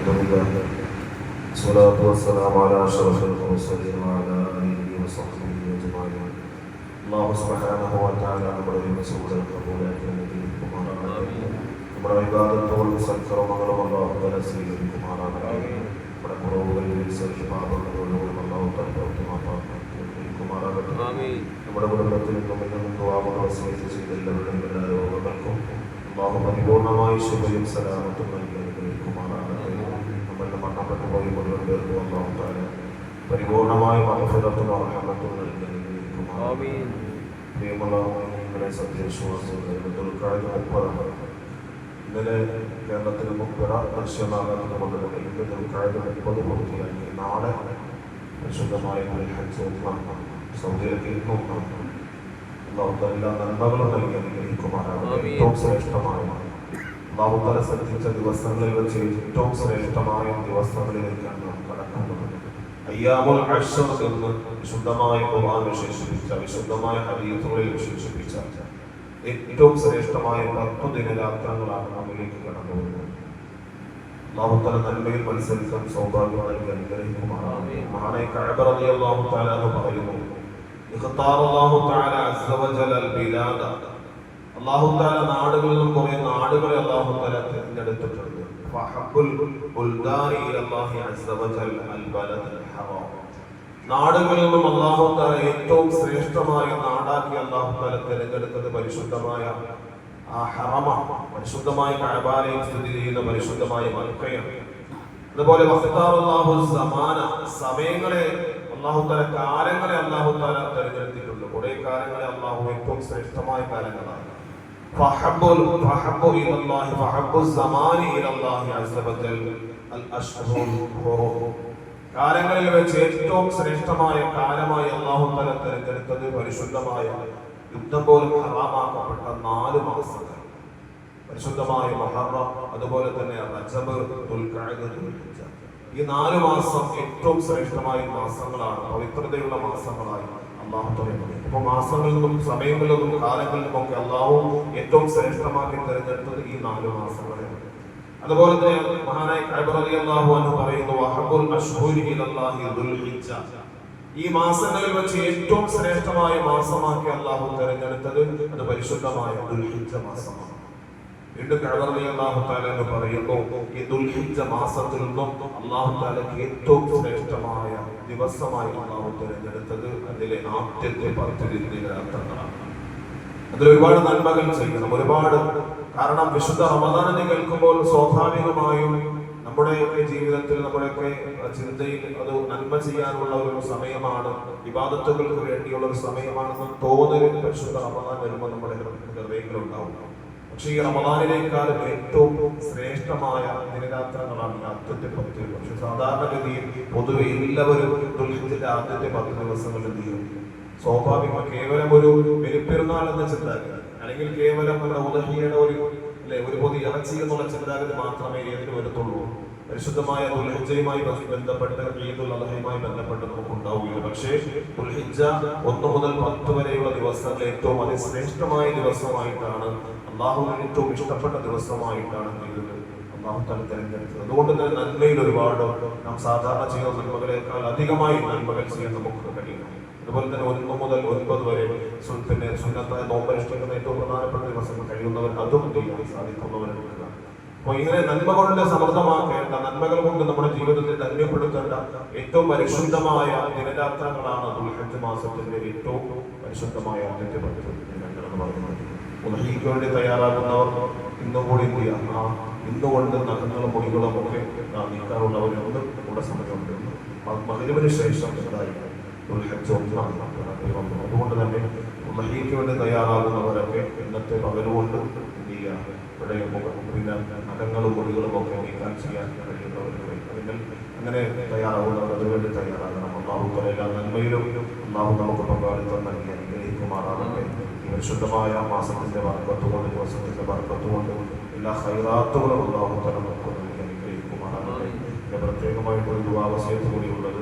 الحمد لله والصلاة والسلام على أشرف المرسلين وعلى آله وصحبه أجمعين. الله سبحانه وتعالى നമ്മുടെ റസൂലുകളെ കബൂലാക്കി നമ്മുടെ ഇബാദത്തുകളും സൽക്കർമ്മങ്ങളും അല്ലാഹു തആല സ്വീകരിക്കുമാറാകട്ടെ. നമ്മുടെ കുറവുകളിൽ പാപങ്ങളോടും അല്ലാഹു തആല മാപ്പാക്കുമാറാകട്ടെ. നമ്മുടെ കുടുംബത്തിൽ നിന്നും ദുആ വസിയത്ത് ചെയ്ത എല്ലാ രോഗങ്ങൾക്കും അല്ലാഹു പരിപൂർണമായി ശുഭയും സലാമത്തും നൽകി അനുഗ്രഹിക്കുമാറാകട്ടെ. നമ്മളുടെ മരണപ്പെട്ടു പോയി മുഴുവൻ പേർക്കും അല്ലാഹു തആല പരിപൂർണമായ മഗ്ഫിറത്തും റഹ്മത്തും നൽകി അനുഗ്രഹിക്കുമാറാകട്ടെ. പ്രിയമുള്ള നിങ്ങളെ സത്യവിശ്വാസികളെ, ഇന്നലെ കേരളത്തിന് മുൻപിറ ദൃശ്യമാകാത്തത് കൊണ്ട് തന്നെ ഇന്ന് ദുൽഖഅദ 30 പൂർത്തിയാക്കി. നാളെ പരിശുദ്ധമായ സൗദിയിലേക്ക് അല്ലാഹു തആല എല്ലാ നന്മകളും നൽകി അനുഗ്രഹിക്കുമാറാകട്ടെ. ഏറ്റവും ശ്രേഷ്ഠമായ അല്ലാഹു തആല സൃഷ്ടിച്ച ദിവസങ്ങളിൽ വെച്ച് ഏറ്റവും ശ്രേഷ്ഠമായ ദിവസങ്ങളിലേക്കാണ് നാം കടക്കുന്നത്. അയ്യാമുൽ അശ്ർ എന്ന് വിശുദ്ധമായ ഖുർആൻ വിശേഷിപ്പിച്ച, വിശുദ്ധമായ ഹദീസുകളിൽ വിശേഷിപ്പിച്ച ഏറ്റവും ശ്രേഷ്ഠമായ 10 ദിനരാത്രങ്ങളാണ് നമ്മിലേക്ക് കടന്നു വരുന്നത്. അല്ലാഹു തആല നന്മയിൽ മത്സരിക്കാൻ സൗഭാഗ്യം നൽകി അനുഗ്രഹിക്കുമാറാകട്ടെ. മഹാനായ കഅബ റളിയല്ലാഹു തആല പറയുന്നു, ഇഖ്താറല്ലാഹു തആല അസ്സ വജൽ അൽ ബിലാദ, അല്ലാഹു തആല നാടുകളിൽ നിന്നും കുറേ നാടുകളെ അല്ലാഹു തആല തിരഞ്ഞെടുത്തിട്ടുണ്ട്. ഫഹബ്ബുൽ ബുൽദാനി ഇലല്ലാഹി അസ്സ വജൽ അൽ ബലദുൽ ഹറാം, നാടുകളിൽ നിന്നും അല്ലാഹു തആല ഏറ്റവും ശ്രേഷ്ഠമായ നാടാക്കി അല്ലാഹു തആല തിരഞ്ഞെടുത്തത് പരിശുദ്ധമായ ആ ഹറമ, പരിശുദ്ധമായ കഅബയിൽ സ്ഥിതി ചെയ്യുന്ന പരിശുദ്ധമായ മക്കയാണ്. അതുപോലെ വഖ്താറല്ലാഹു സമാന, സമയങ്ങളെ അല്ലാഹു തആല, കാലങ്ങളെ അല്ലാഹു തആല തിരഞ്ഞെടുത്തിട്ടുണ്ട്. കുറേ കാലങ്ങളെ അല്ലാഹു ഏറ്റവും ശ്രേഷ്ഠമായ കാലങ്ങളാണ്. ഫഹബ്ബു ഇലല്ലാഹി ഫഹബ്ബു സമാനി ഇലല്ലാഹി അസ്സ വജൽ അൽ അശ്ഹുറുൽ ഹുറൂം, കാലങ്ങളിൽ വെച്ച് ഏറ്റവും ശ്രേഷ്ഠമായ കാലമായി അല്ലാഹു തആല തിരഞ്ഞെടുത്തത് പരിശുദ്ധമായ യുദ്ധം പോലും ഹറാമാക്കപ്പെട്ട 4 മാസങ്ങൾ, പരിശുദ്ധമായ മുഹറം, അതുപോലെ തന്നെ റജബ്, ദുൽഖഅദ, ദുൽഹിജ്ജ. ഈ 4 മാസം ഏറ്റവും ശ്രേഷ്ഠമായ മാസങ്ങളാണ്, പവിത്രതയുള്ള മാസങ്ങളായി അല്ലാഹു തആല. അപ്പോൾ മാസങ്ങളിൽ നിന്നും സമയങ്ങളിൽ നിന്നും കാലങ്ങളിൽ നിന്നും ഒക്കെ അല്ലാഹു ഏറ്റവും ശ്രേഷ്ഠമാക്കി തിരഞ്ഞെടുത്തത് ഈ 4 മാസങ്ങളെയാണ്. അതുപോലെ തന്നെ മഹാനായ കഅബ റളിയല്ലാഹു അൻഹു പറയുന്നു, വഹബ്ബുൽ അശ്ഹുരി ഇലല്ലാഹി ദുൽഹിജ്ജ, ഈ മാസങ്ങളിൽ വെച്ച് ഏറ്റവും ശ്രേഷ്ഠമായ മാസമാക്കി അല്ലാഹു തിരഞ്ഞെടുത്തത് അത് പരിശുദ്ധമായ ദുൽഹിജ്ജ മാസമാണ്. വീണ്ടും കഅബ റളിയല്ലാഹു തആല പറയുന്നു, ഈ ദുൽഹിജ്ജ മാസത്തിൽ നിന്നും അല്ലാഹു തആലക്ക് ഏറ്റവും ശ്രേഷ്ഠമായ ദിവസമായി അല്ലാഹു തിരഞ്ഞെടുത്തത് അതിലെ ആദ്യത്തെ 10 ദിനരാത്രങ്ങളാണ്. അതിൽ ഒരുപാട് നന്മകൾ ചെയ്യണം, ഒരുപാട്. കാരണം വിശുദ്ധ റമദാനിനെ കേൾക്കുമ്പോൾ സ്വാഭാവികമായും നമ്മുടെയൊക്കെ ജീവിതത്തിൽ, നമ്മുടെയൊക്കെ ചിന്തയിൽ അത് നന്മ ചെയ്യാനുള്ള ഒരു സമയമാണ്, ഇബാദത്തുകൾക്ക് വേണ്ടിയുള്ള ഒരു സമയമാണെന്ന് തോന്നൽ പരിശുദ്ധ റമദാൻ വരുമ്പോൾ നമ്മുടെ ഹൃദയങ്ങളുണ്ടാവും. പക്ഷെ ഈ റമദാനിനേക്കാളും ഏറ്റവും ശ്രേഷ്ഠമായ ദിനരാത്രങ്ങളാണ് ആദ്യത്തെ 10. പക്ഷെ സാധാരണഗതിയിൽ പൊതുവെ എല്ലാവരും ദുൽഹിജ്ജയുടെ ആദ്യത്തെ 10 ദിവസങ്ങളിൽ എന്ത് ചെയ്യും? സ്വാഭാവികമായി കേവലം ഒരു ബലിപ്പെരുന്നാൾ എന്ന ചിന്താഗതി, അല്ലെങ്കിൽ കേവലം നമ്മുടെ ഉദഹിയുടെ ഒരു പൊതു ഇറച്ചി എന്നുള്ള ചിന്താഗതി മാത്രമേ ഏതിന് വരത്തുള്ളൂ. പരിശുദ്ധമായ ദുൽഹിജ്ജയുമായി ബന്ധപ്പെട്ട്, ഈദുൽ അദ്ഹയുമായി ബന്ധപ്പെട്ട് നമുക്ക് ഉണ്ടാവുകയില്ല. പക്ഷേ ദുൽഹിജ്ജ 1 മുതൽ 10 വരെയുള്ള ദിവസങ്ങൾ ഏറ്റവും അതിശ്രേഷ്ഠമായ ദിവസമായിട്ടാണ്, അല്ലാഹുവിന് ഏറ്റവും ഇഷ്ടപ്പെട്ട ദിവസമായിട്ടാണ് അല്ലാഹു തആല തിരഞ്ഞെടുത്തത്. അതുകൊണ്ട് തന്നെ നന്മയിൽ ഒരുപാട്, നാം സാധാരണ ചെയ്യുന്ന നന്മകളേക്കാൾ അധികമായി നന്മകൾ ചെയ്യാൻ നമുക്ക് കഴിയും. അതുപോലെ തന്നെ 1 മുതൽ 9 വരെ പിന്നെ സുന്നത്തായ നോമ്പനുഷ്ഠിക്കുന്ന ഏറ്റവും പ്രധാനപ്പെട്ട ദിവസങ്ങൾ കഴിയുന്നവർ അതും ചെയ്യാൻ സാധിക്കുന്നവരുണ്ട്. അപ്പോൾ ഇങ്ങനെ നന്മ കൊണ്ട് സമൃദ്ധമാക്കേണ്ട, നന്മകൾ കൊണ്ട് നമ്മുടെ ജീവിതത്തെ ധന്യപ്പെടുത്തേണ്ട ഏറ്റവും പരിശുദ്ധമായ ദിനരാത്രങ്ങളാണ് ദുൽഹിജ്ജ മാസത്തിന്റെ ഏറ്റവും പരിശുദ്ധമായ ആദ്യത്തെ 10 ദിനങ്ങൾ എന്ന് പറയുന്നത്. ഉദ്ഹിയ്ക്ക് വേണ്ടി തയ്യാറാകുന്നവർ ഇന്നുകൂടി എന്ത് ചെയ്യുക? ഇന്നുകൊണ്ട് നഖങ്ങളും മുടികളും ഒക്കെ നീക്കാറുള്ളവരുണ്ട്, കൂടെ സമയമുണ്ട്. മഗ്‌രിബിന് ശേഷം എന്തായിരിക്കും? ദുൽഹിജ്ജ 1 അതുകൊണ്ട് തന്നെ ഉദ്ഹിയ്ക്ക് വേണ്ടി തയ്യാറാകുന്നവരൊക്കെ ഇന്നത്തെ പകലുകൊണ്ട് എന്ത് ചെയ്യുക? ഇവിടെ പിന്നെ നഖങ്ങളും മുടികളും ഒക്കെ നീക്കാൻ ചെയ്യാൻ കഴിയുന്നവർക്ക് അങ്ങനെ തയ്യാറാവുന്നവർ അതിനുവേണ്ടി തയ്യാറാകണം. അല്ലാഹു തആല എല്ലാ നന്മയിലും അല്ലാഹു നമുക്ക് പങ്കാളിത്തം നൽകി അനുഗ്രഹിക്കുമാറാകട്ടെ. ഈ പരിശുദ്ധമായ മാസത്തിന്റെ ബർക്കത്തുകൊണ്ട്, ദിവസത്തിന്റെ ബർക്കത്തുകൊണ്ട് എല്ലാ ഖൈറാത്തുകളും അല്ലാഹു തആല നമുക്ക് നൽകി അനുഗ്രഹിക്കുമാറാകട്ടെ. പ്രത്യേകമായിട്ടൊരു ദുആ വസിയത്ത് കൂടിയുള്ളത്,